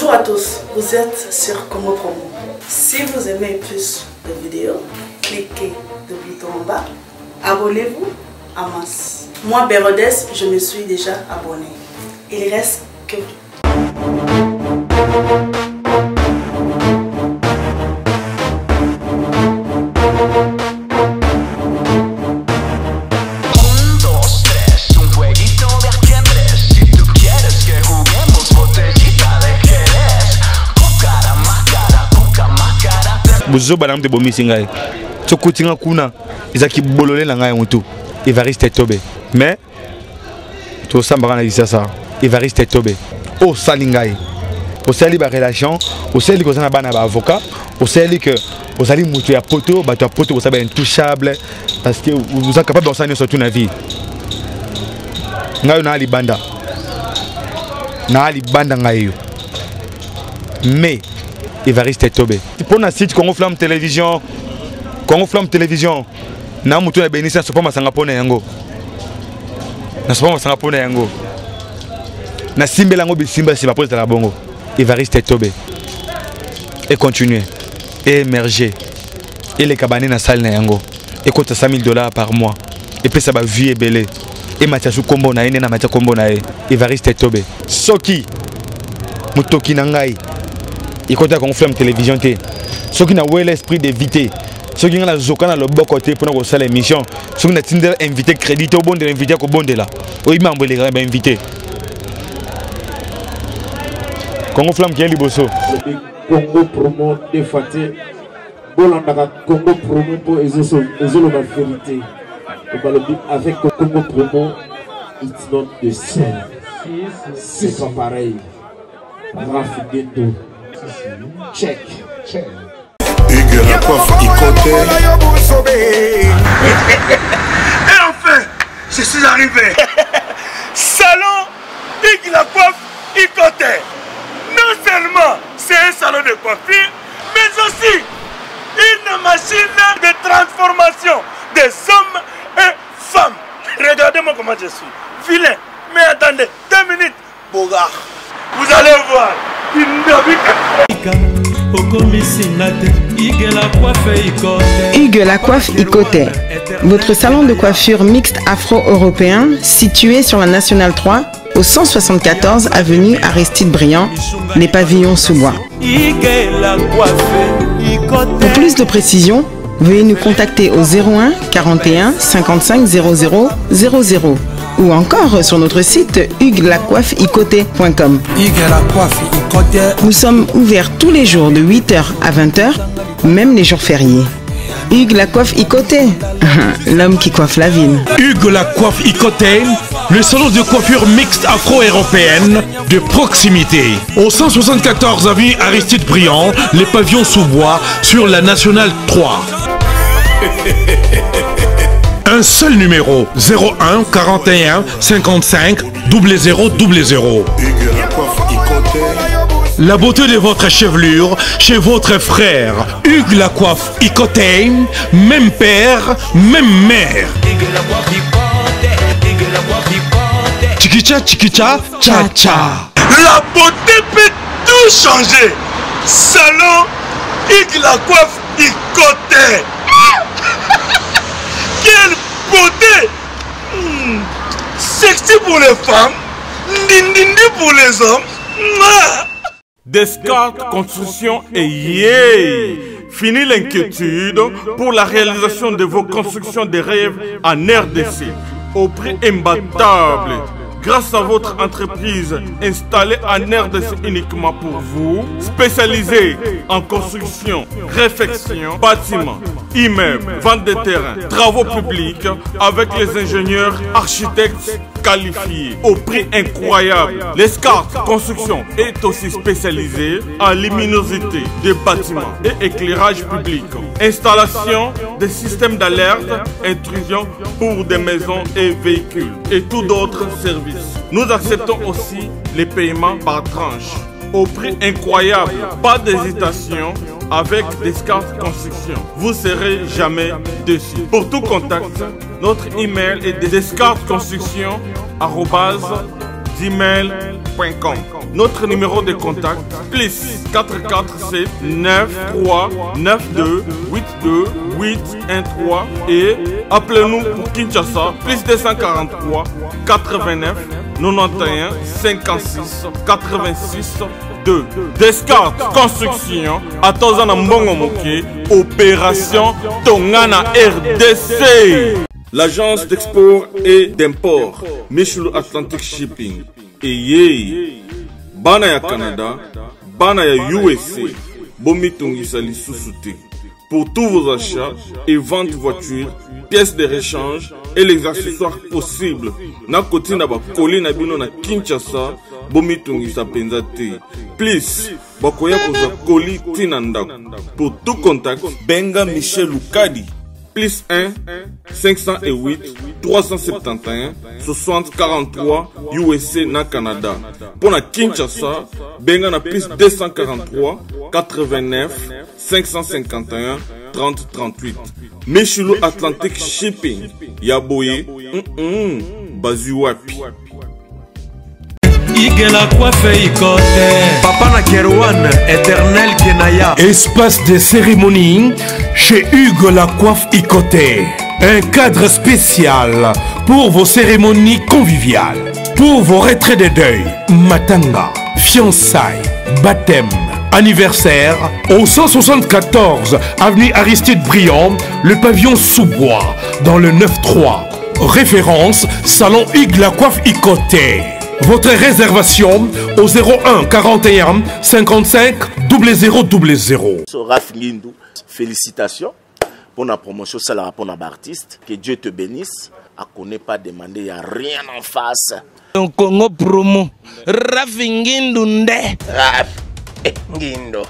Bonjour à tous, vous êtes sur Congo Promo. Si vous aimez plus de vidéos, cliquez le bouton en bas, abonnez-vous en masse. Moi, Bérodès, je me suis déjà abonné. Il reste que Bozo banam te bomi singai. Tsokutinga kuna izaki bolole na ngai mutu. Evariste Tobe. Mais to sambara na isasa. Evariste Tobe. O salingai. O sali ba relation, o sali ko sana bana ba avocat, o sali que o sali mutu ya poto, ba to poto o saba intouchable parce que vous êtes capable d'enseigner sur toute la vie. Ngai na ali banda. Na ali banda ngai. Mais Evariste Tobe. Pour un site Congo Flamme Télévision, na mutu na benisa sopa masanga pona yango. Na sopa masanga pona yango. Na simbela ngo bisimba si bapoza la bongo. Evariste Tobe. Et continuer. Et émerger. Et les cabanes na salle na yango. Et coûte $100,000 par mois. Et puis ça va vie et belé. Et Mathiasou Kombo na ene na Mathias Kombo na e. Evariste Tobe. Soki. Mutoki nangai. Il compte à Flamme Télévision. Ceux qui n'ont pas l'esprit d'éviter, ceux qui ont la zoka dans le bon côté pour nous faire l'émission, ceux qui ont invité crédit au bon de l'invité au bon de là. Oui, mais on les invité. Congo Flamme qui est liboso. Congo Promo défaté. Bolanda Congo Promo pour la vérité. Avec Congo Promo, it's not the same. C'est pas pareil. Rafidendo. Check. Hugues la coiffe Ikote. Et enfin, je suis arrivé. Salon Hugues la coiffe Ikote. Non seulement c'est un salon de coiffure, mais aussi une machine de transformation des hommes et femmes. Regardez-moi comment je suis. Vilain. Mais attendez, 2 minutes. Bogart. Vous allez voir. Hugues la coiffe Ikote, votre salon de coiffure mixte afro-européen situé sur la Nationale 3 au 174 avenue Aristide Briand, les pavillons sous bois. Pour plus de précisions, veuillez nous contacter au 01 41 55 00 00 ou encore sur notre site huguelacoiffeikote.com. Nous sommes ouverts tous les jours de 8h à 20h, même les jours fériés. Hugues la coiffe Ikote, l'homme qui coiffe la ville. Hugues la coiffe Ikote, le salon de coiffure mixte afro-européenne de proximité. Au 174 avenue Aristide Briand, les pavillons sous bois sur la Nationale 3. Un seul numéro, 01 41 55 00 00. La beauté de votre chevelure chez votre frère. Hugues la coiffe Ikote, même père, même mère. Chikicha, chikicha, cha cha. La beauté peut tout changer. Salon Hugues la coiffe Ikote. Quelle beauté! Sexy pour les femmes, dindindi pour les hommes. Descartes Construction et yeah! Fini l'inquiétude pour la réalisation de vos constructions de rêves en RDC au prix imbattable. Grâce à votre entreprise installée en RDC uniquement pour vous, spécialisée en construction, réfection, bâtiments, immeubles, vente de terrains, travaux publics, avec les ingénieurs architectes qualifiés au prix incroyable. L'escarte Construction est aussi spécialisée en luminosité des bâtiments et éclairage public, installation des systèmes d'alerte, intrusion pour des maisons et véhicules et tout d'autres services. Nous acceptons aussi les paiements par tranche au prix incroyable. Pas d'hésitation avec Descartes Construction. Vous serez jamais déçus. Pour tout contact, notre email est descartesconstruction@ gmail.com. Notre numéro de contact, plus 447 93 92 82 813 et appelez-nous pour Kinshasa, plus 243 89 91 56 86 2. Descartes Construction, Atozana Mbongo Moké, Opération Tongana RDC. L'agence d'export et d'import, Michelo Atlantic Shipping. Et yé, Bana ya Canada, Bana ya USA, Bomi Tongisa li Susute. Pour tous vos achats et ventes voitures, pièces de rechange et les accessoires possibles. Na koti na ba koli na bino na Kinshasa, Bomi Tongisa Penzate. Please, bakoya koza koli tinanda. Pour tout contact, Benga Michel Lukadi. Plus 1 508 371 60 43 USA na Canada. Pour la Kinshasa, Benga na plus 243 89 551 30 38. Michelo Atlantic Shipping. Yaboye, Bazuapi. Papa na Kerouan, éternel Kenaya. Espace de cérémonie chez Hugues la Coiffe Icoté. Un cadre spécial pour vos cérémonies conviviales, pour vos retraits de deuil, matanga, fiançailles, baptême, anniversaire. Au 174 avenue Aristide Briand, le pavillon Sous-Bois, dans le 9-3. Référence Salon Hugues la Coiffe Icoté. Votre réservation au 01 41 55 0000. Raf Ngindou, félicitations pour la promotion, ça la pour l'artiste. Que Dieu te bénisse. À connaît pas demander, il n'y a rien en face. Donc Congo promo, Raf Ngindou nde. Raf Ngindou.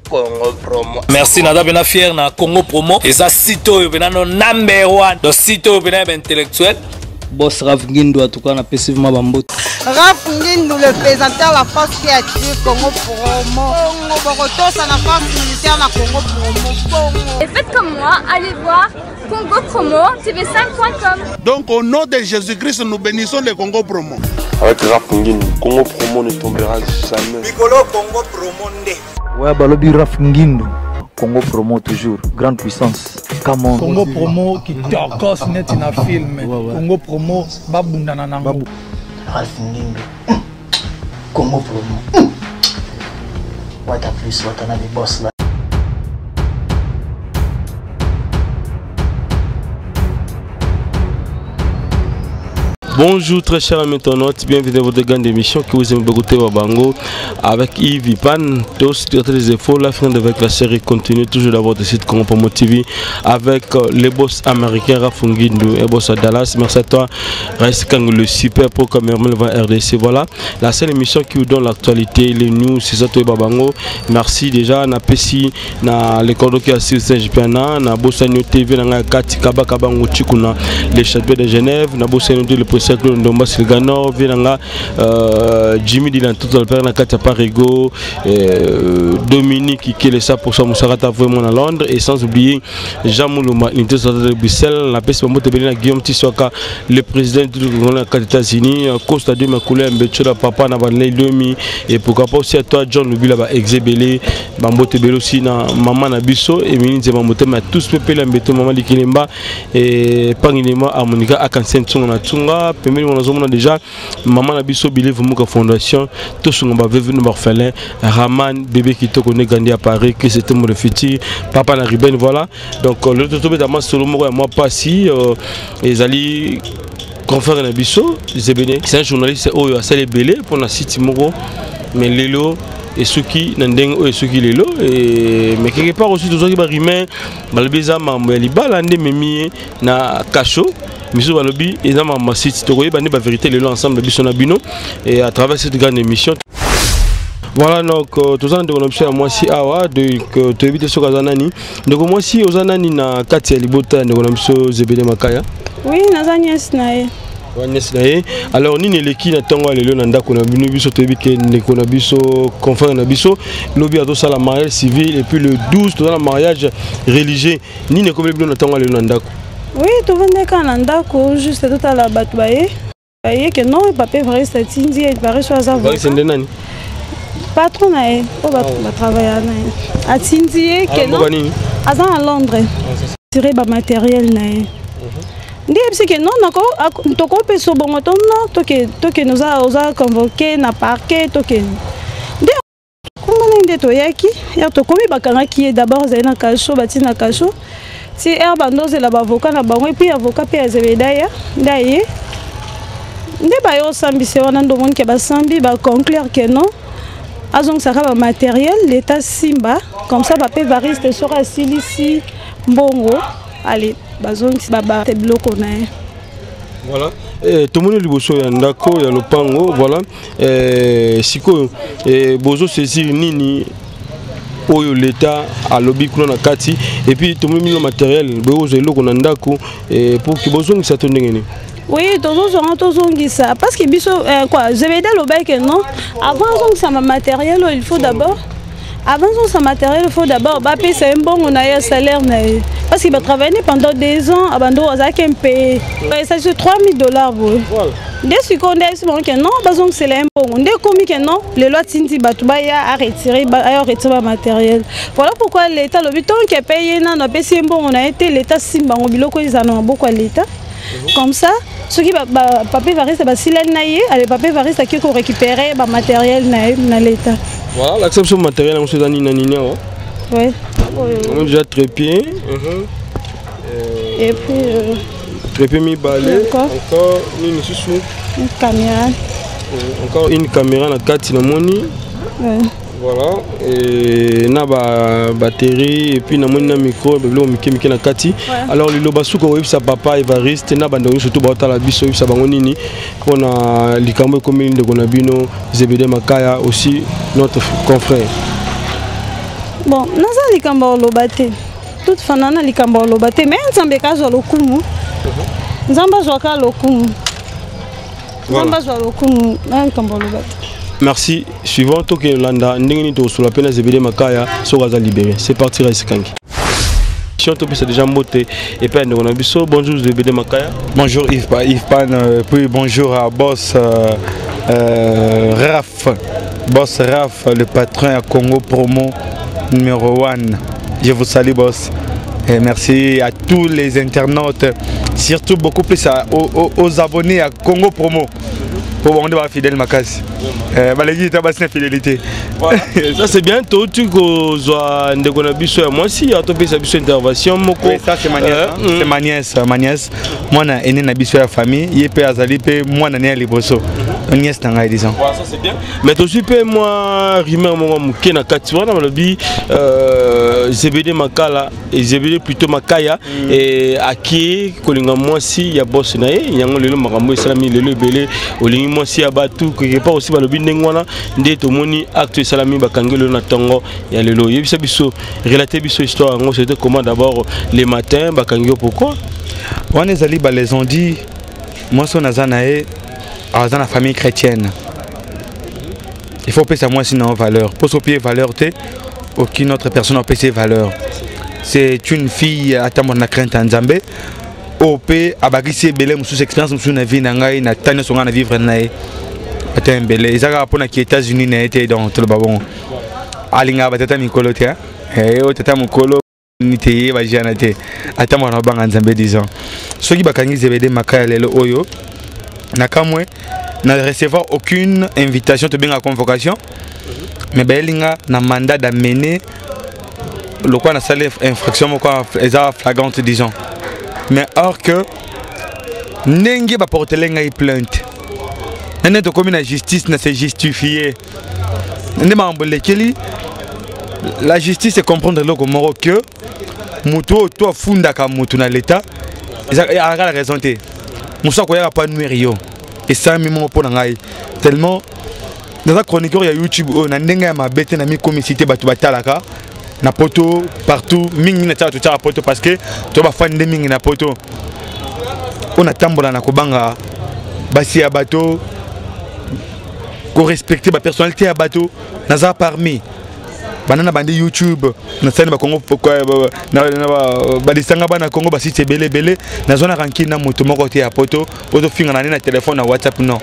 Congo promo. Merci nada bena fier na Congo promo. Et ça sito bena no number one. Donc sito bena intellectuel. Boss Raf Ngindou en tout cas na passivement bambot. Raf Ngindou, le présentateur de la force créative Congo promo. Boroto, ça la force militaire na Congo promo. Et faites comme moi, allez voir Congo promo tv5.com. Donc au nom de Jésus-Christ, nous bénissons le Congo promo. Avec Raf Ngindou, Congo promo ne tombera jamais. Piccolo Congo promo nde. Ouais, balobi Raf Ngindou. Congo promo toujours, grande puissance. Come on. Congo promo qui torcos net in a film. Congo promo babunda na nango. Raf Ngindou. Congo promo. What a plus, what another boss là. Bonjour très chers amis internautes, bienvenue dans votre grande émission que vous aimez beaucoup Bango avec Yves Ipan, tous des efforts, la fin avec la série continue toujours dans votre site Congo Promo TV avec les boss américains Raf Ngindou et boss à Dallas. Merci à toi Raïs Kang, le super pro cameraman RDC. Voilà la seule émission qui vous donne l'actualité, les news, c'est ça tout Bango. Merci déjà na Pessi na les cordes qui assistent Saint-Jean na Bossanio TV na Kati Kaba Kabango Chikuna les châteaux de Genève na Bossanio le cercle Ndomba Silgano Vinanga Jimmy Dylan tout le père na Katia Parigo Dominique qui est ça pour ça Moussarata vraiment à Londres et sans oublier Jean Moulouma l'international de Bruxelles la peste Momote Belina Guillaume Tissoaka le président des États-Unis Costa de Makoulé Mbetchola Papa na Vanley Domi et pourquoi pas aussi à toi John Lubila ba exébélé Bambote Belo aussi na maman na biso et Minze Bambote ma tous pepela Mbeto maman Likilemba et Pangilema harmonica Akansen Tsunga Tsunga Pemeli on a déjà maman na biso Believe Muka Fondation tous sont venu orphelin Raman bébé qui te connaît Gandhi à Paris que c'était mon futur papa na Riben voilà donc le tobe dans ma solo moi pas si les ali confère na biso Zebene c'est un journaliste oyo a salé belé pour na site moko mais lelo et ceux qui n'endeng et ceux qui les lo et mais quelque part aussi tous ceux qui barimen balbeza mambo libala ndé memi na cacho Miso Balobi et dans ma site to koyeba ba vérité les ensemble biso na bino et à travers cette grande émission. Voilà donc tous en de l'option moi si awa donc tu évites ce kazanani donc moi si ozanani na kati ya libota de l'option Zebede Makaya. Oui, nazanyes nae. Alors ni neleki na tango lelo na ndako na bino biso toyebi ke ndeko na biso confrère na biso lobi ato sala mariage civil et puis le 12 to na mariage religieux ni ne komeli bino na tango lelo na ndako. Oui, tout le monde est juste tout à la batouille. aye que non papa Evariste atindi Evariste aza Evariste nde nani patron na ye po ba travailler na ye atindi ye que non aza à Londres tirer ba matériel na ye ndi parce que non nako toko peso bongo to non toke nous a convoqué na parquet toke ndi comment ndi to yaki ya to komi bakanga ki d'abord zaina kasho batina kasho si er bandoze la avocat na bango et puis avocat pe azebedaya ndaye nde ba yo sambise wana ndo mon ke ba sambi ba conclure que non azong saka ba matériel l'état simba comme ça papa Evariste sera silisi mbongo allez bazong ba te bloko na voilà tout le monde liboso ya ndako ya lopango voilà siko bozo saisir nini oyo l'état a lobby kuna na kati et puis tout le monde matériel bozo eloko na ndako pour que bozo ngisa to ndengene. Oui, ça parce que biso quoi, je vais dire le bail que non. Avant ça matériel, il faut d'abord. Avant ça matériel, il faut d'abord payer c'est un bon on a un salaire parce qu'il va travailler pendant 2 ans abando azaki paye. Ça c'est $3,000 voilà. Dès secondes c'est bon que non, bazong c'est un bon. Dès commis que non, les lois tinti batubaya a retiré matériel. Voilà pourquoi l'état le biton qui est payé na payé un bon on a été l'état simba biloko ils en ont beaucoup à l'état. Comme ça, ceux qui papa Evariste ba silel naie, allez papa Evariste qui récupérer ba matériel na l'état. Voilà, l'acception matériel on se donne nina. Ouais. On a déjà trépied. Et puis trépied mi balai, encore une caméra. Encore une caméra na kati na moni. Ouais. Voilà, et na ba batterie et puis na moni na micro beblo mike na kati. Alors le basuko web sa papa Evariste na bandongi surtout ba la biso web sa bango nini pona likambo comme de Gonabino Zebede Makaya aussi notre confrère. Bon, naza likambo lobate. Toute fanana likambo lobate mais nzambe kazo lokumu. Nzamba zoka lokumu. Nzamba zo lokumu na likambo lobate. Merci. Suivant Toke Landa, Ndengeni to sur la peine Zebede Makaya sera libéré. C'est parti Raisekangi. C'est déjà moté et puis on a biso. Bonjour Zebede Makaya. Bonjour Yves Pan, puis bonjour à Boss Raf. Boss Raf, le patron à Congo Promo numéro 1. Je vous salue Boss. Et merci à tous les internautes, surtout beaucoup plus aux abonnés à Congo Promo. Pour on doit fidèle Makasi. Fidélité. Voilà. Ça c'est bien. Toi tu dois moi si à toi une intervention. Oui, ça c'est ma nièce. C'est ma nièce. Moi na aîné na biso ya famille. Il peut azali pe moi na né liboso. Nièce tanga disons. Voilà ça c'est bien. Mais toi tu peux moi rimer moi muke na kati wana malobi Zebede Makala et Zebede plutôt Makaya et aki kolinga moi si ya boss na ye yango lelo makambo salami lelo belé olingi moi si abatu quelque part aussi balobi ndengwana nde to moni acte salami bakangelo na tongo ya lelo yebisa biso relater biso histoire ngo c'était comment d'abord les matins bakangio pourquoi on les ali les ont dit moi son nazanae dans la famille chrétienne il faut payer moi sinon valeur pour payer valeur té aucune autre personne n'a payé valeur c'est une fille à ta mon crainte en Zambé OP abagisi belé musu expérience musu na vie na ngai na tanya songa na vivre nae ata mbele ezaka pona ki États-Unis na été dans tout le babon alinga batata mikolo te o tata mukolo nité ba jana te ata mwana banga Nzambe disant soki bakangi Zebede Makaya lelo oyo na kamwe na recevoir aucune invitation to benga convocation mais belinga na mandat d'amener le quoi na salle infraction moko eza flagrante disons. Mais or que n'engue va porter une plainte. N'en est comme la justice ne s'est justifiée. La justice c'est comprendre le Comoro que muto toi funda ka mutu na l'état. Il a la raison té. Musa ko ya pas numéro. Et ça même pour ngai tellement dans la chroniqueur ya YouTube na ndenga ma bête na mi comicité batu batalaka. Na poto partout mingi na tatu tala poto parce que to ba fan de mingi na poto on a tambola na kobanga basi ya bateau ko respecter ba personnalité ya bateau naza parmi banana bandi YouTube na sani ba Congo na badisanga bana Congo ba site belé na zona ranki na moto moko te ya poto ozo finga na téléphone na WhatsApp non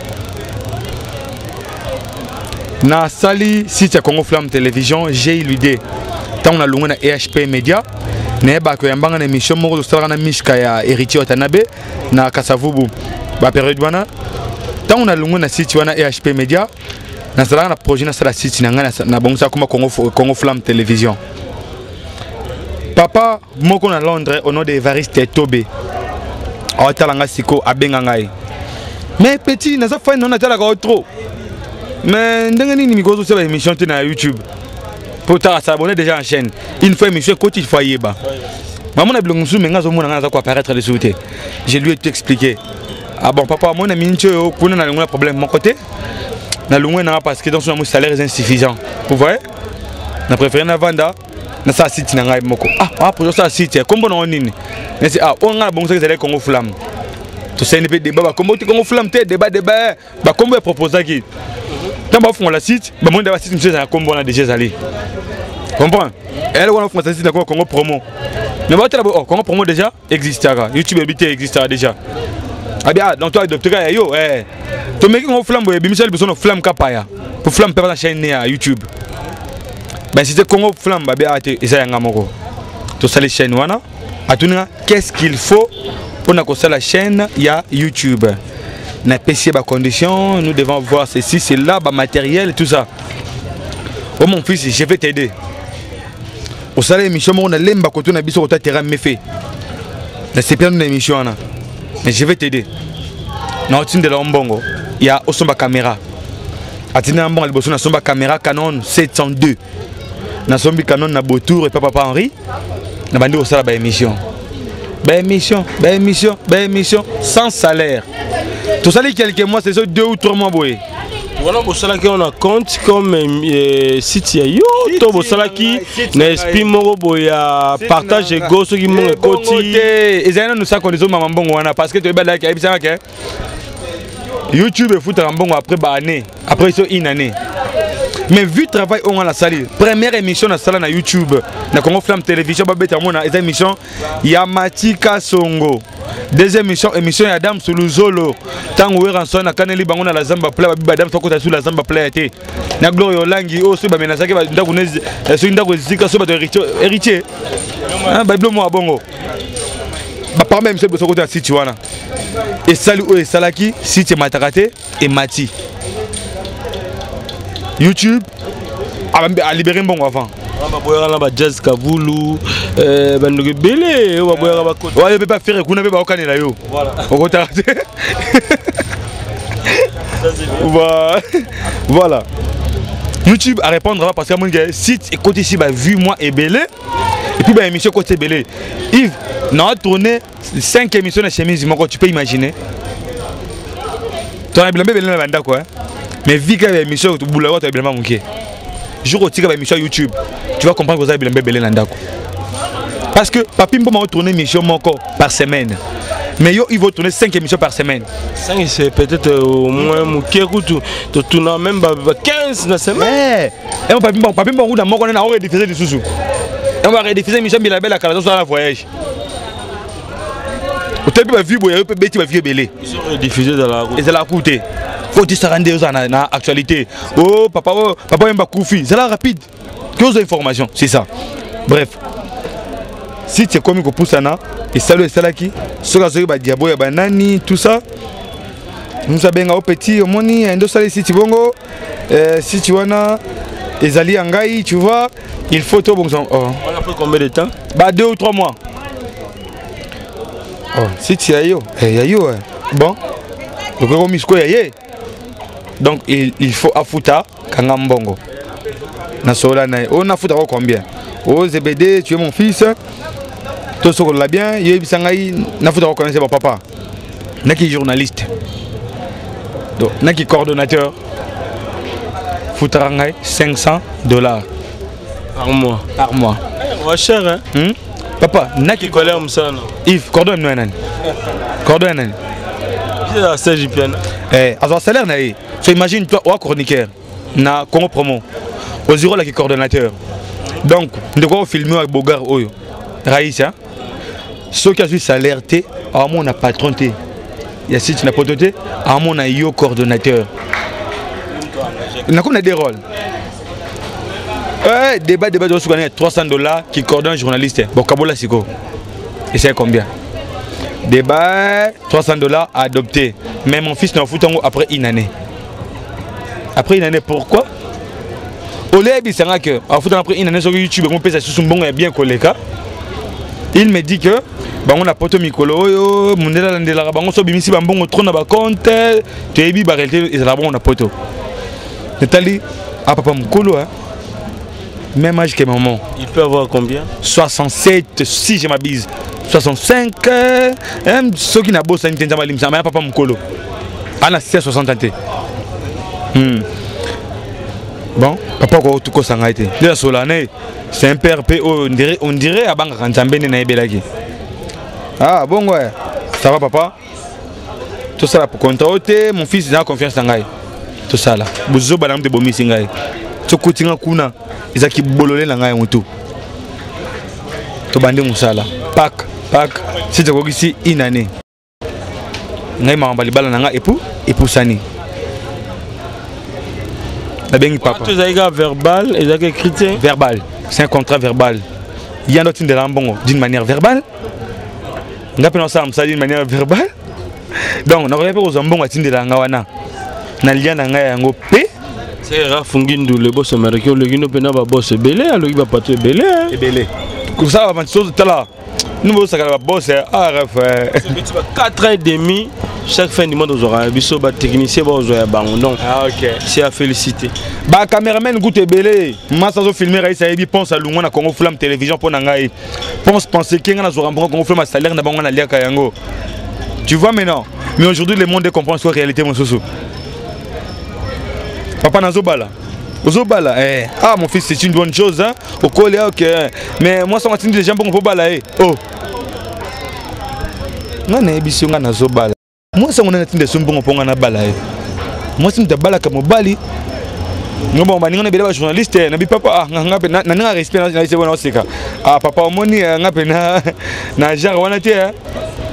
na sali site ya Congo Flamme Télévision j'ai eu l'idée tant on a longé na EHP Media ne ba ko yambanga na émission moko to na mishka ya Héritier Watanabe na Kasavubu ba période wana tant on a longé na site wana EHP Media na sala na projet na sala site na ngana na bongisa kuma Congo Flamme Télévision papa moko na Londres au nom de Evariste Tobé a talanga siko abenga ngai mais petit na za fa non na talaka trop mais ndenge nini mikozo c'est émission na YouTube pour s'abonner déjà en chaîne une fois émission côté il faut yeba maman na bilongo musu menga zo mona ngana za ko apparaître de souté je lui ai tout expliqué ah bon papa mon ami ncho kuna na ngona problème mon côté na lungwe na parce que dans son salaire est insuffisant vous voyez na préféré na vanda na sa site na ngai moko ah pour ça site comme bon nini mais c'est on nga bon ça Congo Flamme to c'est un débat comme Congo Flamme te débat ba comme proposer qui tant ba font la site ba monde ba site monsieur na comme on a déjà allé comprends elle on font ça site na Congo Promo mais ba tela Congo Promo déjà existera YouTube habité existera déjà ah bien donc toi docteur yo to meki Congo Flamme boye bimisel besoin de Flamme kapaya pour Flamme per la chaîne à YouTube ben si c'est Congo Flamme ba bien ate isa yanga moko to sali chaîne wana atuna qu'est-ce qu'il faut pour na ko la chaîne ya YouTube na PC ba condition nous devons voir ceci c'est là ba matériel tout ça oh mon fils je vais t'aider au salaire émission on a lemba ko to na biso ko ta terrain me fait na c'est bien une émission na mais je vais t'aider na otine de la mbongo il y a osomba caméra atina mbongo liboso na somba caméra Canon 702 na sombi Canon na Botour et papa Henri na bandi au sala ba émission sans salaire. Tout ça, quelques mois, c'est 2 ou 3 mois. Voilà, pour cela qu'on a compte comme site yo, to pour cela qui n'esprit moro boya partage et go ceux qui m'ont côté. Et ça nous ça qu'on les maman bon wana parce que tu es belle avec ça que YouTube et foot en bon après année, après ça une année. Mais vu le travail on a la salle, première émission na salle na YouTube, na Congo Flamme Télévision, ba beta mona eza émission Yamatika Songo. Deuxième émission ya Adam Suluzolo. Tango Ranson na kaneli bango na la Zamba Play, ba Adam sokota sur la Zamba Play été. Na Glorio Langi o so ba menasaki ba ndako nezi, so ndako zika so ba héritier. Hein ba blo mo abongo. Ba par même seul sokota site wana. Et salut o salaki site Matakate et Mati. YouTube a libéré un bon avant. On jazz Kavulu, Bandogue Belé, on va pas faire qu'on avait pas aucun là yo. Voilà. YouTube à répondre parce que mon site et côté ici bah vu moi et belé et puis bah émission côté belé. Yves, on a tourné 5 émissions de chemise, tu peux imaginer. Tu as bien belé la bande quoi. Mais vu qu'il y a une émission, tu as bien manqué. Jour où tu as une émission YouTube, tu vas comprendre que vous avez bien belé l'andako. Parce que papi m'a tourné une émission par semaine. Mais yo, il va tourner 5 émissions par semaine. 5 c'est peut-être au moins mon tu tournes même 15 dans la semaine. Et mon papi m'a roule on a rediffuser des sous. Et on va rediffuser l'émission Bilabel à Canada sur la voyage. Au début, la vie, il peut être belé. Ils sont rediffusés dans la route. Et ça l'a coûté. Faut que tu rendes dans l'actualité. Oh, papa aime Koufi. C'est là rapide. Que des informations, c'est ça. Bref. Si tu es comme un poussana, et salut et salaki, ce que tu as dit, banani, tout ça. Nous savons au petit, au moni, un dossier si tu bongo, si tu as les alliés en gaï, tu vois, il faut tout bon. On a pris combien de temps? 2 ou 3 mois. Oh, si tu as yo, bon, le gros misco yé. Donc il faut afuta kangambongo. Na sola na, on a futa combien? Oh ZBD, tu es mon fils. Tout ce qu'on l'a bien, il bisangai na futa connaître mon papa. Naki journaliste. Donc naki coordonnateur. Futarangay $500 par mois. Par mois. Ouais, cher hein? Papa, naki colère ça non. Yves, coordonne nous nan. Coordonne nan. C'est la CJPN. Alors salaire na. So imagine toi au chroniqueur na Congo Promo. Au zéro là qui coordonnateur. Donc, de quoi filmer avec Bogar Oyo Raïssa, ceux qui ont eu salaire, à mon patron, il y a site n'a pas doté, à mon yo coordonnateur. Il y a des rôles. Débat de $300 qui coordonne un journaliste. Bon, Kabola Siko. Et c'est combien? Débat $300 à adopter. Mais mon fils n'a foutu après une année. Après une année, pourquoi? Au lieu de que après une année sur YouTube, on peut se bon et bien collé. Il me dit que on a poto mikolo, mondela landela bango so bimisi bambongo trop na ba compte, tebi barelté et la bon na poto. Nathalie, à papa mkolo hein. Même âge que maman. Il peut avoir combien? 67, si je m'abuse. 65, ceux qui n'a pas bossé n'intendent pas l'imsa, mais papa mkolo. Ana 60 ans. Bon, papa ko tout ko sanga été. De la solane, c'est un père on dirait à banque Ranzambe na ebelaki. Ah bon ouais. Ça va papa? Tout ça là pour contrater, mon fils a confiance en ngai. Tout ça là. Bozo banam de bomi singai. To kutinga kuna, izaki bololé na ngai mutu. To bande musala. Pak, c'est de ici une année. Ngai mamba libala na ngai et sani. Papa. Tu as verbal et écrit verbal. C'est un contrat verbal. Il y a d'autres de l'ambon d'une manière verbale. On a pensé ça d'une manière verbale. Donc, on aurait pas aux ambons à de la ngawana. Nalia nanga yango p. C'est Rafungindu le boss américain le gino pena ba boss belé, le giba pas belé. Et belé. Comme ça avant chose tout là. Nous ça va boss RF. 4 ans et demi. Chaque fin du mois, nous aurons un biseau, technicien, donc c'est à féliciter. Bah, caméraman, goûte belé. Moi, ça filmer, ça y est, pense à Lunga, Congo Flamme télévision pour Nangaï. Penser qu'il y a un Congo Flamme salaire, n'a pas un lien Kayango. Tu vois maintenant. Mais aujourd'hui, le monde comprend la réalité, mon soso. Papa Nazobala. Ozobala, ah, mon fils, c'est une bonne chose, hein. Au collège, ok. Mais moi, ça m'a dit des gens pour balayer. Oh. Non, n'est pas Nazobala. Moi, ça on a des sombres pour un balaye. Moi, c'est une balade comme Bali. Nous, on a des journalistes, on a des papa, on a respect dans les séquences. Ah, papa, on a jarwanate,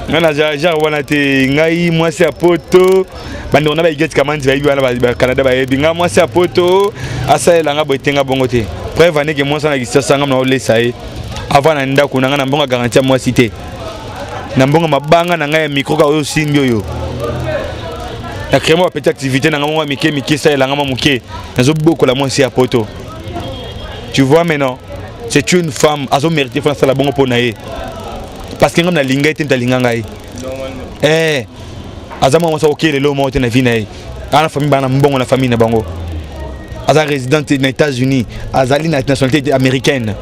on a jarwanate, ngai, moi, c'est à poto. On a des gens qui ont Canada, moi, c'est à poto. Ah, ça, il a un bongoté. Preuve, que moi, ça a existé, ça a laissé. Avant, on a un bon garantie à moi cité. Nambonga mabanga na ngai micro ka oyo singi oyo. Na créer moi petite activité na ngama mike ça la ngama muke. Nazo boko la moi si à poto. Tu vois maintenant, c'est une femme azo mériter faire ça la bongo pour naé. Parce que ngam na linga ete ta linga ngai. Azama moi ça OK le mo te na vie naé. Ana famille bana mbongo na famille na bango. Aza résidente des États-Unis, azali na nationalité américaine.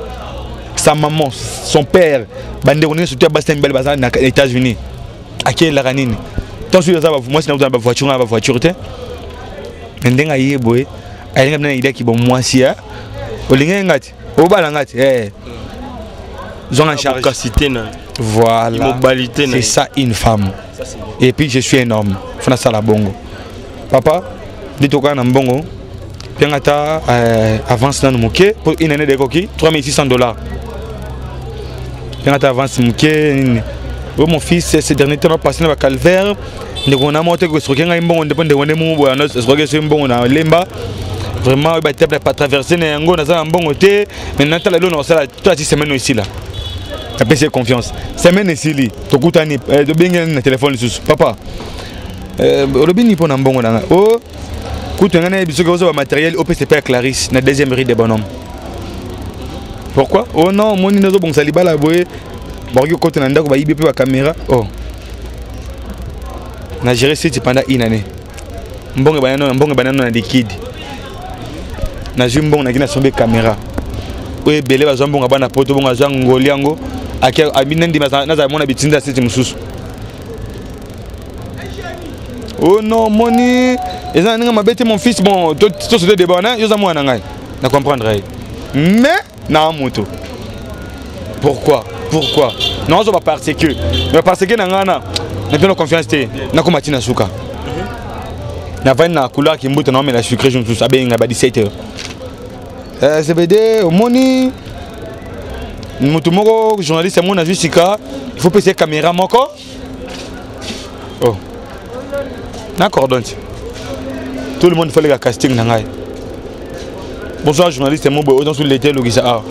Sa maman, son père, bandéroné sur Bastien Bel Bazar aux États-Unis. À qui est la ranine? Tant que moi, c'est dans la voiture, la voiture. Mais dès que je boy, il y a une idée qui bon moi si hein. Au lingat, au balangat, en charge. Voilà. C'est ça une femme. Et puis je suis un homme. Fana ça la bongo. Papa, dis toi quand bongo. Piangata avance dans le moquet pour une année de coquille, $3600. Piangata avance moquet. Oh mon fils, ces derniers temps passé dans le calvaire. Nous avons monté que ce qui est bon, on dépend de où on a ce bon dans Lemba. Vraiment, il va pas traverser les angles dans un bon côté. Maintenant, tu as le long, ça toi 6 semaines ici là. Tu as confiance. Semaine ici, tu as coûté de bien le téléphone sous papa. Le bien il pour un bon là. Oh. Écoute, on a un matériel au PCP Clarisse, la deuxième rue des bonhommes. Pourquoi? Oh non, mon inazo bon saliba la boye. Borgio côté nanda ko ba IBP la caméra. Oh. On a géré ça pendant une année. Mbonge banano na liquide. Na jumbo na kina sombe caméra. Oye belé ba zambonga bana poto bonga zango liango. Akia abinandi na za mona bitinda siti mususu. Oh non, moni. Et ça, mon fils, bon, tout ce débat, je ne comprendre. Mais, non, moto. Pourquoi? Non, je vais parce que. Parce que, je n'ai confiance. Je n'ai pas de sucre. Je n'ai pas de couleur qui me la sucre. Je ne sais pas 17 heures. C'est BD, au moni. Mutumoko journaliste mon avis sika, il faut passer caméra moko. Oh. D'accord donc. Tout le monde fait le casting nangai. Bonsoir journaliste mon boy dans sur l'été le gisa.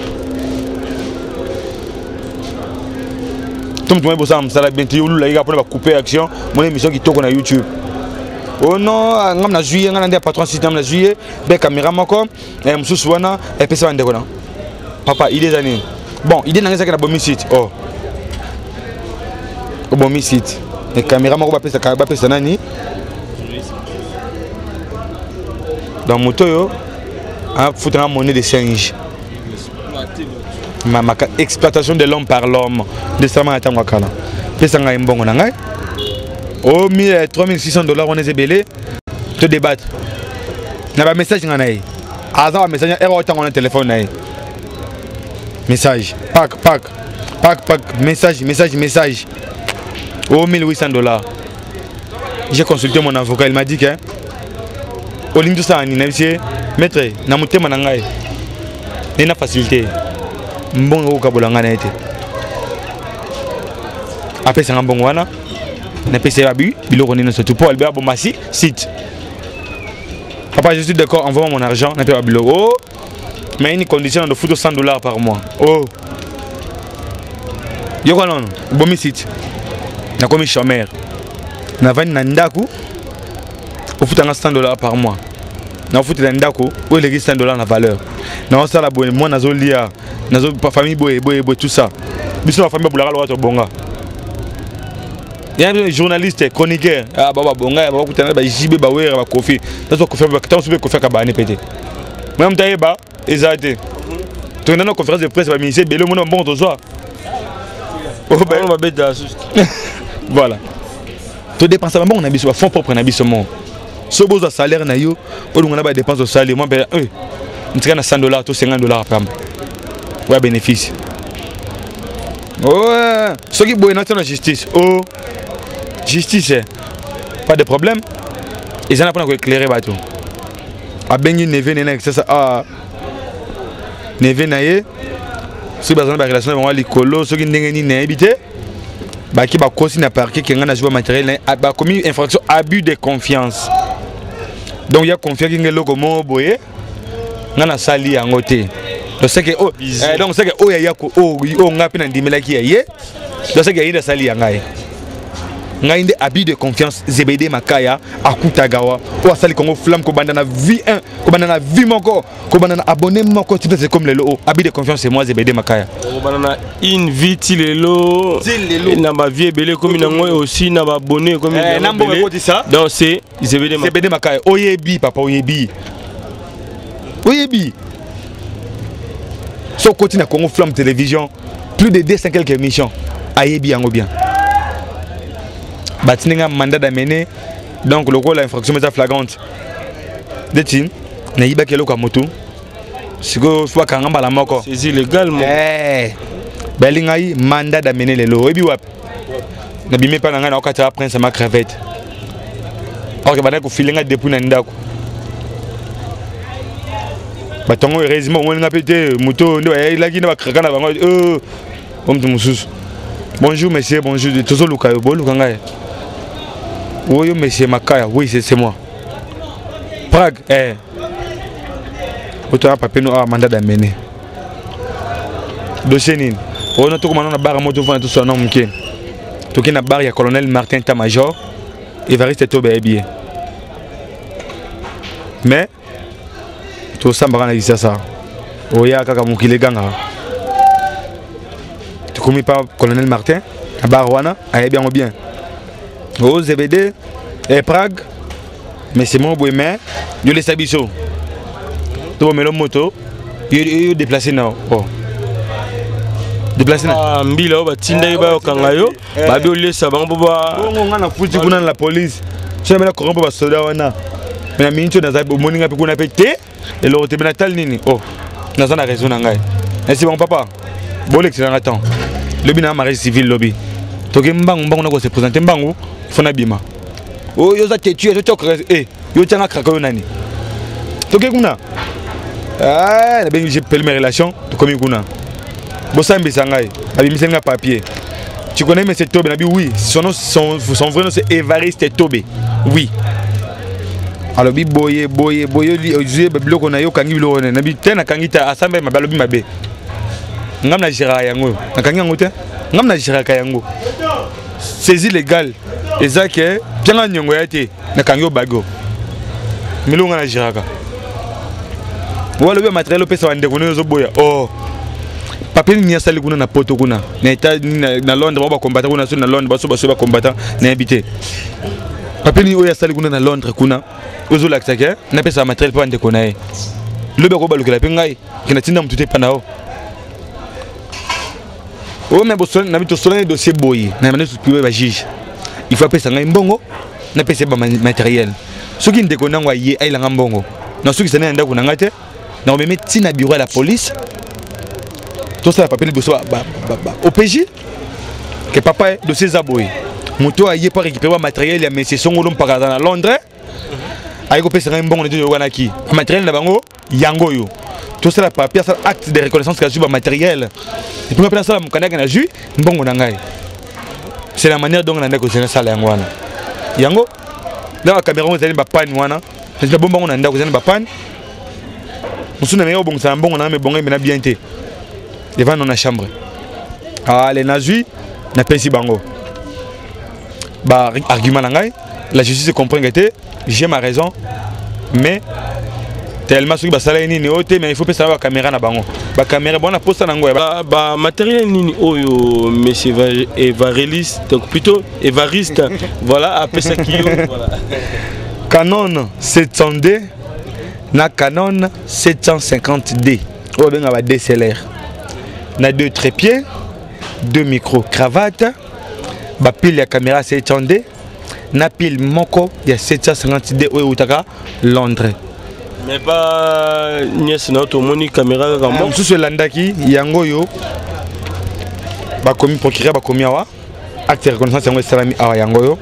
Tout le monde bossa ça la bien tu là il va pour couper action mon émission qui tourne sur YouTube. Oh non, ngam na juillet ngam na patron système na juillet, be caméra moko, mususu wana et pesa wande kona. Papa, il est années. Bon, il est dans un bon site. Oh. Au bon site. Les caméras moko ba pesa nani? Dans moto yo, a foutre une monnaie de singe. Ma exploitation de l'homme par l'homme. De ça ma tanga kala. Pesa nga mbongo na ngai. Oh, 3600 $, on est belé. Te débattre. Na ba message nga naï. Aza message erreur autant on a téléphone naï. Message. Pack. Message. Oh, 1800 $. J'ai consulté mon avocat, il m'a dit que au ligne de ça, maître, na mutema na ngai. Il n'a facilité. Bon au kabolanga na été. Après c'est un bon wana. Na PC babu, biloko ni na surtout pour Albert Bomasi site. Papa, je suis d'accord, envoie mon argent, na pe biloko. Mais une condition de foutre 100 $ par mois. Oh. Yoko non, bomi site. Na komi chômeur. Na vani na ndaku. Au foutre 100 $ par mois. Na foutre na ndaku, où il existe 100 $ na valeur. Na ça la bonne moi nazo lia, nazo famille boy tout ça. Biso la famille boulala lo to bonga. Il y a des journalistes, chroniqueurs, baba bonga, baba kutana ba jibe ba wera ba kofi. Tazo kofi ba tazo be kofi ka ba ne pété. Même taïba exact. Tu es dans une conférence de presse, le ministère Bello, mon bon de soir. Voilà. Tu dépenses à mon avis, fonds propre, un mon. Ce beau salaire, on a des dépenses de salaire. Moi, tu as 100 $, tout 50 $. Ouais, bénéfice. Ouais, ce qui est bon, c'est la justice. Oh, justice, pas de problème. Ils en ont pas éclairé. A bengi neve nena ça a neve naie si bazana ba relation ba likolo soki ndenge ni na habité ba ki ba kosi na parquet ki ngana jouer matériel ba commis infraction abus de confiance. Donc il y a confiance ki ngelo ko mo boye ngana sali yango te. Donc c'est que donc c'est que o ya ko o ngapi na ndimela ki ye. Donc c'est que il sali yangai. Ngainde abus de confiance ZBD Makaya Akutagawa ou asali Congo flamme ko bandana vie 1 ko bandana vie moko ko bandana abonné moko c'est comme le lo abus de confiance c'est moi ZBD Makaya ko bandana une vie tilelo na ba vie belé comme nango aussi na ba abonné comme donc c'est ZBD Makaya oyebi papa oyebi so côté na Congo flamme télévision plus de 200 quelques émissions ayebi yango bien. Batinga mandat d'amener donc le rôle l'infraction est flagrante. Détine, na yiba kelo ka moto. Siko soit kangamba la moko. C'est illégal mo. Belingai mandat d'amener les lots. Ebi wap. Na bimé pa nga na okata prince ma crevette. Or que bana ko filinga depuis na ndako. Batongo heureusement on nga pété moto ndo la ki na ba kraka na bango bonjour monsieur, bonjour. Toujours Luka Luka. Oui monsieur Makaya, oui c'est moi. Prague, tu as papier nous a mandat d'amener. Dossier nini. On a tout comme on a barre moto tout son nom qui. Tout qui na barre il y a colonel Martin Tamajor. Il va rester tout bien. Mais tout ça me rend ça. Oya kaka mukile ganga. Tu commis pas colonel Martin à Barwana, allez bien. Au ZBD et Prague, mais c'est mon mais je les sabiso. Tu vois, mais le moto, il déplacé now. Déplacé now. Mbila, Tinda, Kangayo, Babio, les savants, on a foutu la police. Je vais la corrompre pour soldat. Mais la minute, on a morning pour qu'on a pété et l'autre est nini. Oh, nous avons raison. Merci, mon papa. Bon, l'excellent temps. Le bina mariage civil lobby. Toke mbangu mbangu nako se présenter mbangu fona bima. Oh yo za tetu yo tokre yo tanga kraka yo nani. Toke kuna. Ah, j'ai pelle mes relations to komi kuna. Bosambi Sangai, Abimisenga papier. Tu connais M. Tobé? Oui, son vrai nom c'est Évariste Tobé. Oui. Alors, boye, bloko na yo kangi bloko na bi tena kangi ta asamba mabalobi mabe. Ngam na jira yango. Na kangi yango te. Ngam na jira ka yango. Saisie légale. Ezake pianga nyongo yate na kangi obago. Milonga na jira ka. Wala be matériel pesa wande kono zo boya. Oh. Papier ni asali kuna na poto kuna. Na eta na Londres ba combattre kuna sur na Londres ba combattre na habité. Papier ni oya sali kuna na Londres kuna. Ozo laksake na pesa matériel pa ndeko na ye. Lobe ko balukela pengai kina tinda mutute panao. O me boson na bito solane dossier boyi na mane tupiwe ba juge. Il faut pesa ngai mbongo na pesa ba matériel. Soki ndeko na ngwa ye ailanga mbongo. Na soki sana ndako na ngate na me meti na bureau à la police. Tout ça papier boso au PJ que papa dossier zaboyi. Moto a yé pas récupérer matériel ya mais c'est son ngolom pa dans Londres. Aïko pesa ngai mbongo de wanaki. Matériel na bango yango yo. Tout ça papier ça acte de reconnaissance que juba matériel. Et puis après ça mon kanaka na ju mbongo na ngai. C'est la manière dont on a ndako c'est ça la yango wana. Yango la caméra on zali ba panne wana. C'est la bombe on a ndako zali ba panne. Musuna meyo bongo ça mbongo na me bongo na bien té. Devant dans la chambre. Ah les nazis na pensi bango. Bah argument na ngai, la justice comprend que j'ai ma raison mais tellement ceux qui basala nini oté mais il faut pas savoir la caméra na bango. Ba caméra bona posta nango ba matériel nini oyo monsieur Évariste donc plutôt Évariste voilà après ça qui voilà. Canon 700D na Canon 750D. O benga ba DSLR. Na deux trépieds, deux micros, cravate, ba pile ya caméra 700D, na pile moko ya 750D au Utaka Londres. Mais pas nièce na to moni caméra ka mo. Sous landaki yango yo ba komi procureur ba komi awa acte reconnaissance yango salami awa yango yo.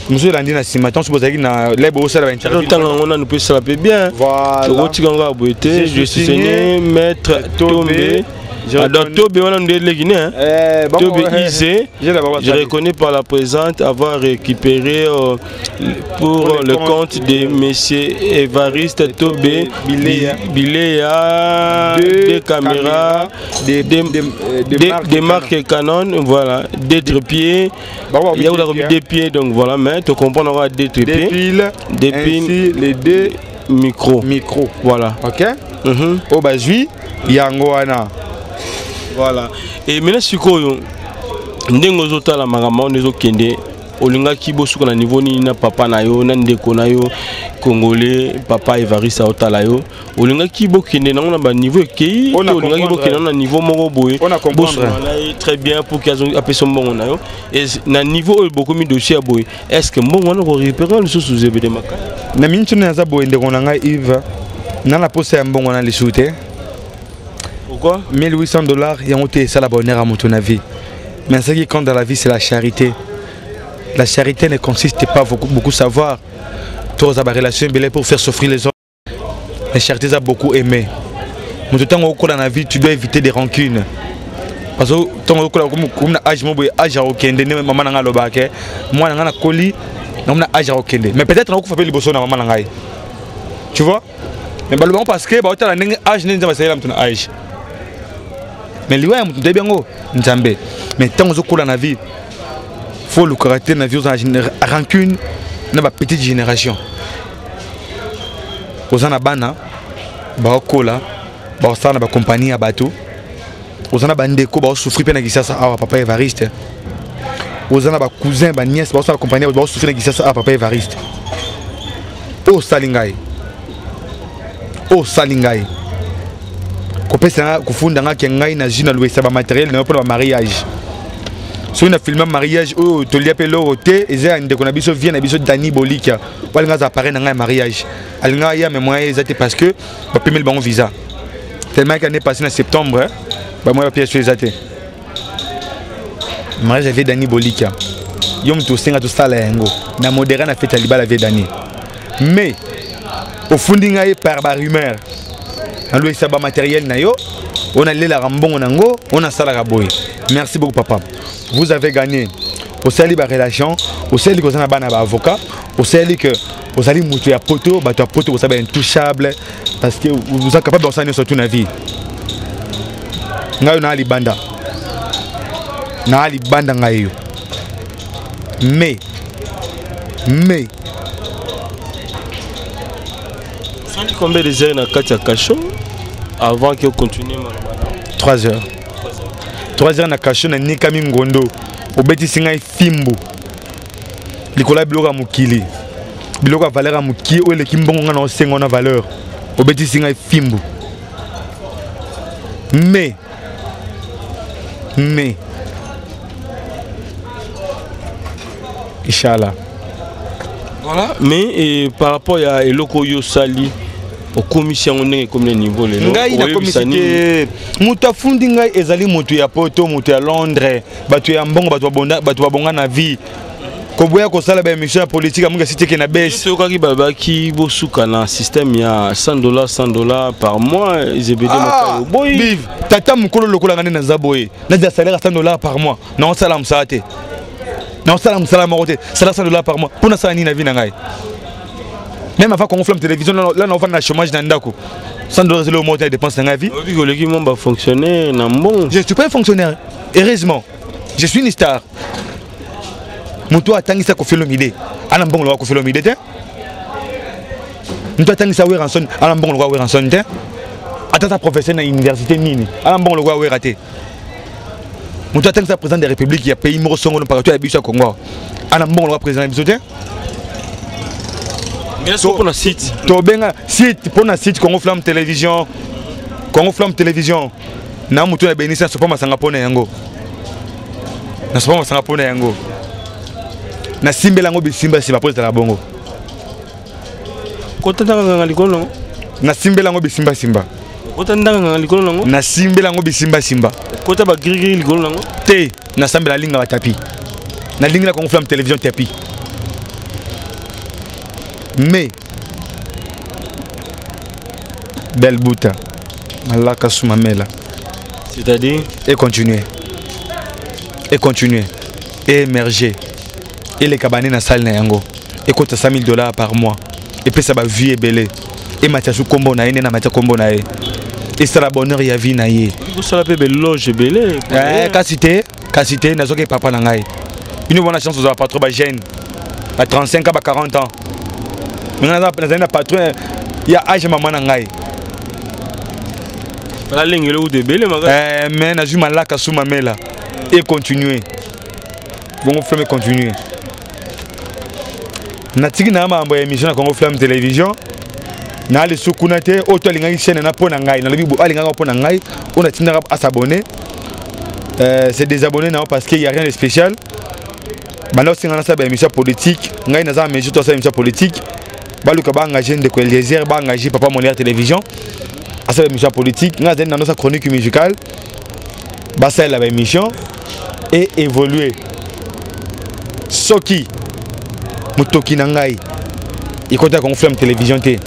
Monsieur landi na simaton supposé na lebo sala ba interview. Tant on a nous peut ça bien. Voilà. Je suis signé maître Tombé. Alors Tobé on a nous les Guinéens. Tobé Isé. Je reconnais par la présente avoir récupéré pour le compte de monsieur Évariste Tobé Biléa des caméras des marques Canon voilà des trépieds. Il y a remis des pieds donc voilà mais tu comprends on aura des trépieds des piles les deux micros voilà OK au bazui yango wana voilà et maintenant sikoyo ndengo zota la magama on ezo kende olinga kibo suka na niveau ni na papa na yo na ndeko na yo congolais papa Évariste otala yo olinga kibo kende na ba niveau ekei olinga kibo kende na niveau moko boye boso na très bien pour qu'ils appelle son bon na yo et na niveau beaucoup mi dossier boye est-ce que bon on va récupérer le sous zebede maka na mintu na za boye ndeko na ngai Yves na la poste ya mbongo na lisute. Pourquoi? $1800 y a monté ça la bonheur à mon avis. Mais ce qui compte dans la vie c'est la charité. La charité ne consiste pas à beaucoup savoir. Toi as des relations pour faire souffrir les autres. La charité a beaucoup aimé. Mais tout le temps au cours de la vie tu dois éviter des rancunes. Parce que tant au cours comme âge mo boy âge okende ne maman nga lobake moi nga na koli na âge okende. Mais peut-être on faut faire liboso na maman ngai. Tu vois? Mais bah, parce que bah, tu as un âge, tu as un âge. Mais lui, tu as bien Nzambe. Mais tant que tu as la vie, il faut le caractère de la vie, rancune, dans la petite génération. Aux gens bana, bah kola, bah ça na ba compagnie à bateau. Aux gens bande ko bah souffrir pena gisa ça à papa Évariste. Aux gens ba cousin, ba nièce, bah ça la compagnie bah souffrir gisa ça à papa Évariste. Oh salingai. Oh salingai. Kopesa kufunda ngaki ngai na jina louisa ba matériel na pour mariage. So na filmer mariage oh to liapelo hoté eza ndeko na biso vient na biso Dani Bolika. Walinga za apparaître na mariage. Alinga ya mais moi ezate parce que ba pemel bango visa. Tellement qu'année passée en septembre ba moi pièce sur ezate. Mariage avec Dani Bolika. Yom to senga to sala yango. Na modéré na fête libala avec Dani. Mais au fonding par ba rumeur. Allo ça ba matériel na yo On a les Rambon Nango, on a Salah Boy. Merci beaucoup, papa. Vous avez gagné. Au sein de la relation, au sein de l'avocat, au sein de vous allez monter à poteau, vous savez intouchable parce que vous êtes capable d'enseigner sur toute la vie. Nous avons les bandes. Nous avons les bandes. Mais. Combien de heures dans Katia Cachot avant que vous continuez? 3 heures. 3 heures dans Cachot, na Nikami Ngondo. Au bêtis singai Fimbo. Nicolas Biloga Mukili. Biloga valeur Muki, ou le Kimbonga na Osengo na valeur. Au bêtis singai Fimbo. Mais. Inch'Allah. Voilà, mais par rapport à Eloko Yosali, au commission on est comme le niveau les ngai na commission muta fundi ngai ezali mutu ya poto mutu ya Londres batu ya mbongo batu babonga na vie ko boya ko sala ba émission politique amuka cité ke na baisse to ka ki baba ki bosuka na système ya $100 par mois ZBD makayo boy vive tata mukolo lokola ngane na zaboye na dia salaire $100 par mois na on sala msate na on sala msala marote salaire $100 par mois pour na sala ni na vie na ngai. Même avant qu'on flamme télévision, là on va dans le chômage dans Ndako. $100 c'est le montant de dépenses dans la vie. Je ne suis pas un fonctionnaire, heureusement. Je suis une star. Moutou a tangi sa kofilomide. Alam bon lo kofilomide te. Moutou a tangi sa weranson, alam bon lo weranson te. Attends ta professeur na université nini. Alam bon lo werate. Moutou a tangi sa président de la République qui a pays mo songo partout à Bicha Congo. Alam bon lo président bisote. Pour un site. Site pour un site Congo Flamme Télévision. Congo Flamme Télévision. Na mutu na benisa so pas masanga pona yango. Na so pas masanga pona yango. Na simbela ngo bisimba si ba pose la bongo. Kota ndanga likolo. Na simbela ngo bisimba simba. Kota ndanga likolo nango. Na simbela ngo bisimba simba. Kota ba grigri likolo nango. Te na sambela linga ba tapi. Na linga Congo Flamme Télévision tapi. Mais belle bouta malaka soumamela c'est-à-dire et continuer et émerger et les cabanes na salle na yango et coûte $100,000 par mois et puis ça va vie et belé et matiasu kombo na ene na matia kombo na e et ça la bonheur ya vie na ye vous ça la pe loge belé kasité na zoke papa na ngai une bonne chance aux pas trop ba jeune à 35 ans à 40 ans. Maintenant, dans patron, il y a âge maman nangai. La ligne est où de belle maga. Mais na ju malaka sous mamela et continuer. Bon Flamme continuer. Na tiki na ma ambo émission na Congo Flamme Télévision. Na le sukunate auto linga chaîne na pona ngai na lobi bo alinga pona ngai on a tinda à s'abonner. C'est désabonner non parce qu'il y a rien de spécial. Maintenant c'est dans sa émission politique, ngai na za émission to émission politique. Baluka ba engagé de Eliezer ba engagé Papa Molière Télévision à cette émission politique nga dans notre chronique musicale ba ça la émission et évoluer soki mutoki nangai ikota Congo Flamme Télévision té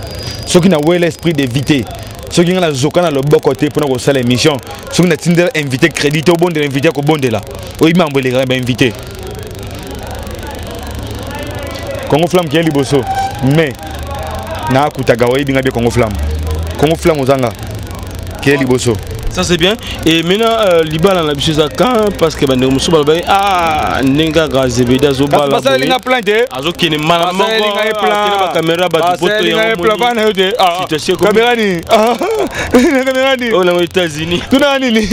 soki na wel esprit d'éviter soki nga na zokana le bon côté pour na la émission soki na tinder invité crédité au bon de l'invité ko bon de là oui mambo les ba invité Congo Flamme qui est liboso mais na kutagawa ibinga be Congo Flamme ozanga qui est liboso ça c'est bien et maintenant libala na biso quand parce que bande muso ba nenga ga ZBD azobala parce que linga planté azokene mala moko ba caméra ba photo ya caméra ni on est aux États-Unis tuna nini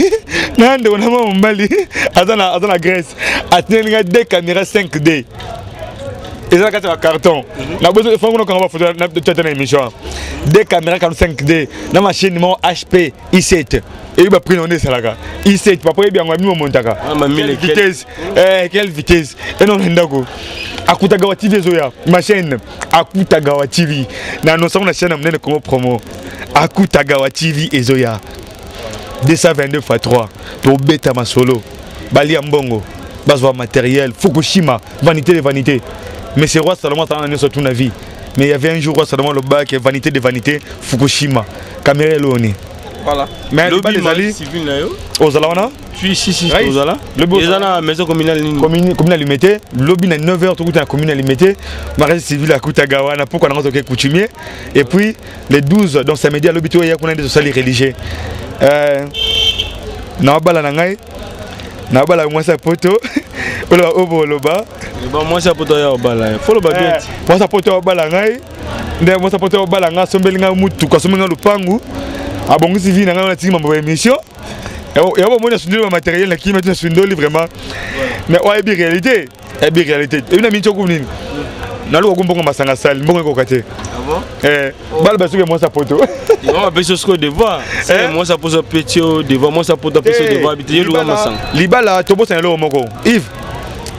nande on a mbali azana Grèce atninga 2 caméras 5D. Et ça, c'est un carton. La besoin de faire une photo de émission. Des caméras 45D. Dans ma chaîne numéro HP i7. Et il va prendre ça là. i7. Papa, il va bien monter. Quelle vitesse. Et non, Ndako. Akutagawa TV Zoya. Ma chaîne. Akutagawa TV. Nous sommes la chaîne de Congo Promo. Akutagawa TV et Zoya. 222 x 3. Pour bêta ma solo. Bali Ambongo. Base matériel. Fukushima. Vanité de vanité. Mais c'est roi Salomon ça en a sur toute la vie. Mais il y avait un jour roi Salomon le bac vanité de vanité Fukushima. Caméra Loni. Voilà. Mais lobby les alliés civil na yo. Ozalawana. Tu si Ozala. Les ana maison communale nini. Communale limité. Lobby na 9h tout la communale limité. Mariage civil à Kutagawana pourquoi on a été coutumier. Et puis les 12 dans ces médias lobby tout il y a qu'on a des salles religieux. Na bala na ngai. Na bala moi sa poto. Ola obo loba. Ba moi sa poto ya bala. Follow ba bien. Moi sa poto bala ngai. Nde moi sa poto bala nga sombelinga mutu ka somenga lupangu. Abongisi vi na nga na tima mo émission. Et on va sur le matériel qui met sur le vraiment. Mais ouais, bien réalité. Et bien réalité. Et une amie qui est na lo gombo ngoma sanga sali mbongo ko kate. Ah bon? Bal basu ke moi sa poto. Il va baisser ce que devoir. C'est moi ça pose petit devant moi ça pose petit devant habiter le ngoma sanga. Libala to bossa lo moko. Yves.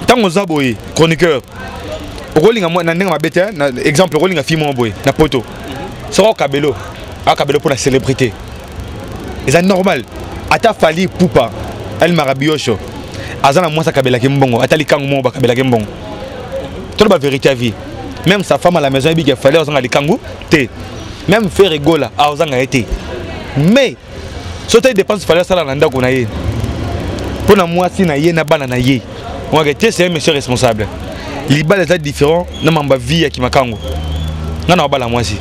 Tango zaboyi chroniqueur. Rolling moi na ndenge mabete na exemple rolling a fi mo boy na poto. Soko kabelo. A kabelo pour la célébrité. C'est normal. Ata fali pupa el marabiocho azana moi sa kabela kimbongo ata likangu mo ba kabela kimbongo tout la vérité à vie même sa femme à la maison il fallait azanga likangu te même faire rigola azanga été mais sote dépense fallait ça na ndako na ye pour na moi si na ye na bana na ye on va c'est un monsieur responsable libala est différent na mamba vie ya kimakango ngana bala moi si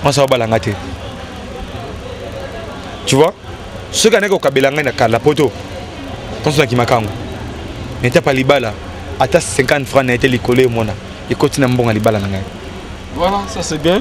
moi ça bala ngate tu vois ce qui est au Kabelanga na la poto quand on a kimakango n'était pas libala à 50 francs n'a été licolé mona et continue à mbonga libala nanga. Voilà, ça c'est bien.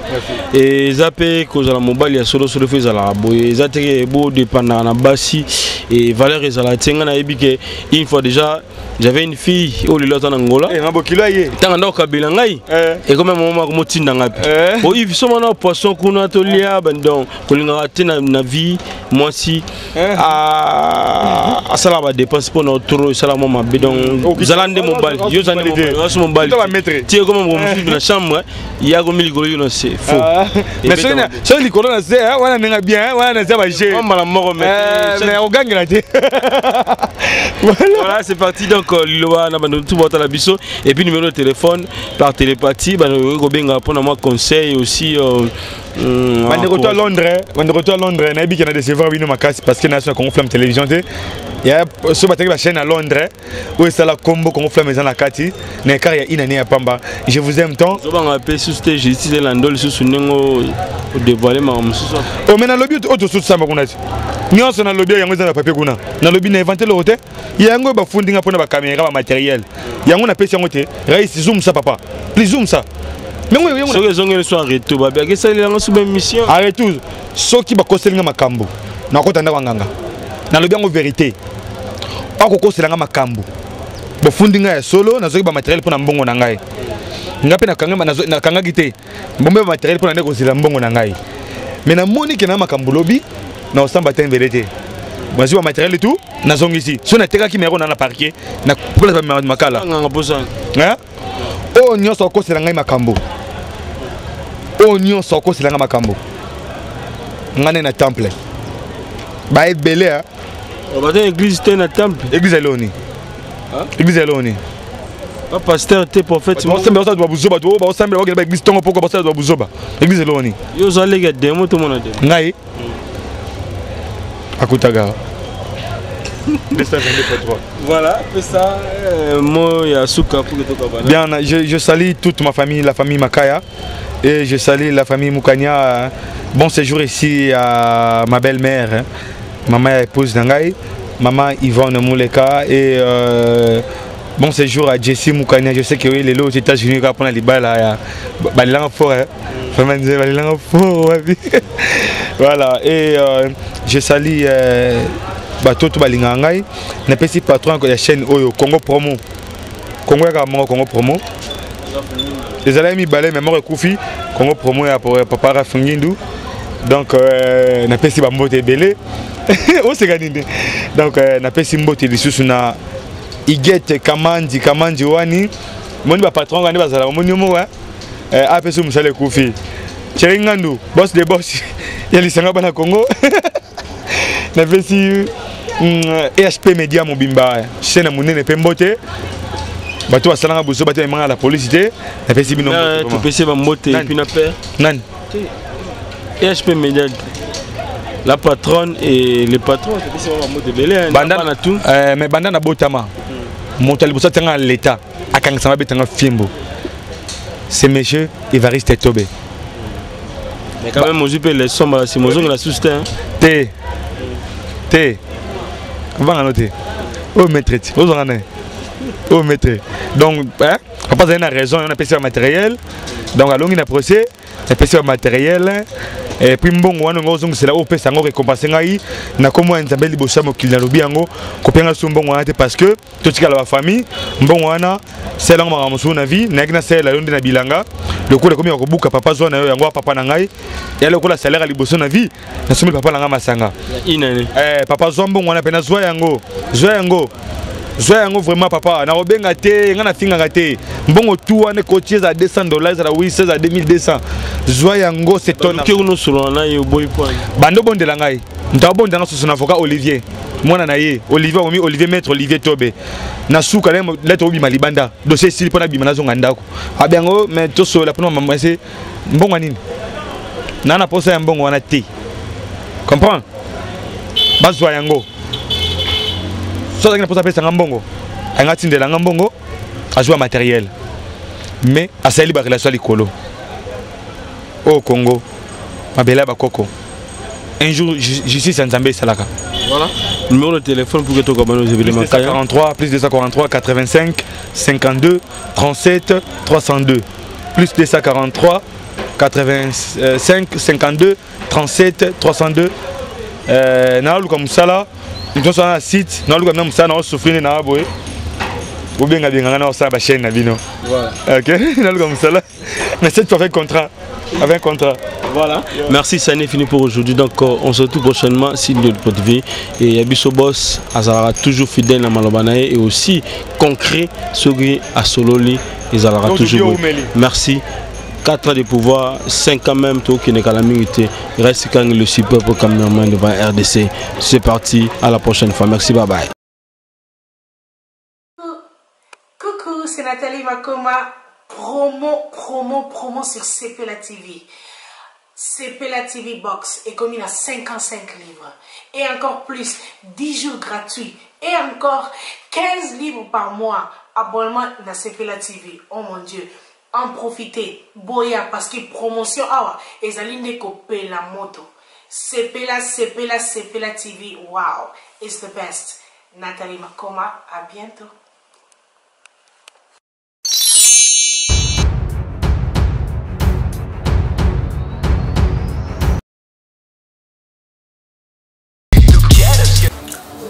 Et zappé cause la mobile ya solo solo fait la boy zaté beau dépendant na basi et valeur et la tenga na ebike une fois déjà j'avais une fille au lilo en Angola et mabo kilo yé tanga ndo kabila ngai et comme maman ko motinda ngapi bon il somo na poisson kuna to lia bandon ko linga tina na vie moi si a sala ba dépense pour notre sala maman bidon zalande mobile yo zande mobile tu comme mon fils na chambre il y a comme ligolo no c'est faux mais ça ligolo na c'est wana ninga bien wana na ba j'ai on la mort mais on gagne la voilà c'est parti donc Liloa na bando tout boîte la biso et puis numéro de téléphone par télépathie ba ko benga pour moi conseil aussi on est retour à Londres na bi kana décevoir bino makasi parce que na so ko flamme télévision té ya so bataki ba chaîne à Londres où ça la combo ko flamme dans la kati na car ya inane ya pamba je vous aime tant so ba ngapé susté justice landol sous nengo dévoiler ma mususo o mena lobby auto sous ça makuna nyonso na lobby yango za papier kuna na lobby na inventé le hôtel yango ba fundinga pona ba caméra ba matériel yango na pesi yango te raisi zoom ça papa please zoom ça mais oui yango so zonge so arrêté ba bien que ça il yango sous mission arrête tout soki ba koselinga makambo na kota ndako nganga na lobby yango vérité ako koselanga makambo bo fundinga ya solo na zoki ba matériel pona mbongo na ngai ngape na kanga na kanga gite mbombe ba matériel pona ndeko zila mbongo na ngai mais na moni ke na makambo lobby na osamba ten vérité moi je matériel et tout na zongi ici so na teka ki mero na parquet na place ba makala nganga posa hein o nyonso ko sela ngai makambo o nyonso ko sela ngai makambo ngane na temple ba ebele hein on va dans église te na temple église eloni hein église eloni un pasteur te prophète on semble ça doit buzoba to ba semble ba église tongo poko ba ça doit buzoba église eloni yo za lega demo to mona de ngai Akutaga. Voilà, c'est ça. Moi, il y a Souka pour le bien, je salue toute ma famille, la famille Makaya. Et je salue la famille Moukania. Bon séjour ici à ma belle-mère, maman épouse Nangaï, maman Yvonne Mouleka. Et bon séjour à Jessie Moukania. Je sais que oui, les lots aux États-Unis, quand on a les balles là, il y a un fort. Voilà, et je salue Batoto Balingangai, n'a pas si patron de la chaîne Oyo, Congo Promo. Congo Promo. Les amis balais, mais moi, Koufi, Congo Promo pour Papa Rafingindu. Donc, n'a pas si Bambote belé. Oh, c'est gagné. Donc, n'a pas si Mbote de Susuna. Igete Kamandi Wani. Mon patron, on va mon numéro. Après, je me Koufi. Cheringandou, boss de boss, il y a les Sangabana Congo. Na vesi EHP Media Mobimba, c'est na monnaie ne pembote. Bato asalanga buso bato emanga la police te. Na vesi bino. Tu peux se bambote et puis na père. Nan. EHP Media. La patronne et les patrons, c'est un mot de belé. Bandana tout. Mais bandana botama. Mon talibosa tanga l'état. Akanga betanga fimbo. C'est monsieur Évariste Tobé. Mais quand même, on peut les sommes, c'est mon la soutien. T. Comment on noter? Oh maître, oh maître. Donc, on passe à une raison, on a passé au matériel. Donc, à l'on a procès, on a passé au matériel. Et puis, bon, c'est là où on peut s'en récompenser. On a comment un zambeli bossam qui l'a lobby en haut, copiant son bon parce que tout ce qu'il y a la famille, bon, c'est là où on a mon vie, n'a c'est la londe de bilanga. Le coup de combien on boucle papa zone et on papa nangai. Et le coup la salaire à l'ibosson na vie, na somme papa nanga masanga. Papa zone bon on a peine zoyango. Zoyango vraiment papa. Na obenga te, ngana finga te. Bon tout on est cotier à $200 à 800 à 2200. Zoyango c'est ton. Qui on solo na yo boy point. Bando bon de langai. Ndabo ndanga son avocat Olivier. Moi naye Olivier maître Olivier Tobé. Na souka lettre obi malibanda. Dossier sili pona bimana zonga ndako. Abiango mais to so la pona maman c'est mbongo nini. Nana posa ya mbongo wana te. Comprends? Bazwa yango. So na posa pesa ngambongo. Anga tindela ngambongo. Ajwa matériel. Mais asali ba relation likolo. Au Congo. Mabela ba koko. Un jour, justice Nzambé Salaka. Voilà. Numéro de téléphone pour que tu aies les événements. plus 243 85 52 37 302. Plus 243 85 52 37 302. Na luka musala. Nous sommes un site. Na luka musala na souffrir na aboé. Ou bien na ça ba chaîne na bino. Voilà. OK. Na luka musala. Mais c'est avec contrat. Avec un contrat. Voilà. Merci, ça n'est fini pour aujourd'hui. Donc, on se retrouve prochainement si le TV. Et Yabiso Boss, Azara toujours fidèle à Malobanae et aussi concret, Sogri à Sololi, et Azara toujours. Merci. 4 ans de pouvoir, 5 ans même, tout qui n'est qu'à la minute. Il reste quand le super pour cameraman devant RDC. C'est parti, à la prochaine fois. Merci, bye bye. Coucou, c'est Nathalie Makoma. Promo sur CPLA TV. CPLA TV Box est commis à 55 livres. Et encore plus, 10 jours gratuits. Et encore 15 livres par mois. Abonnement dans CPLA TV. Oh mon Dieu. En profitez. Boya parce que promotion. Et Zaline copier la moto. CPLA TV. Wow. It's the best. Nathalie Makoma. À bientôt.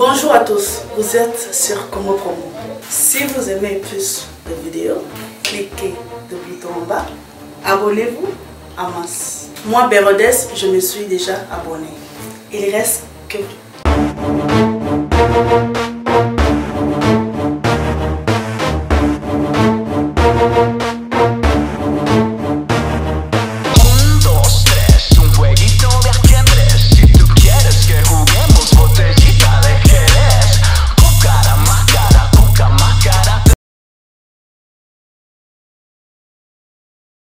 Bonjour à tous, vous êtes sur Congo Promo. Si vous aimez plus de vidéos, cliquez le bouton en bas, abonnez-vous en masse. Moi, Bérodès, je me suis déjà abonné. Il reste que...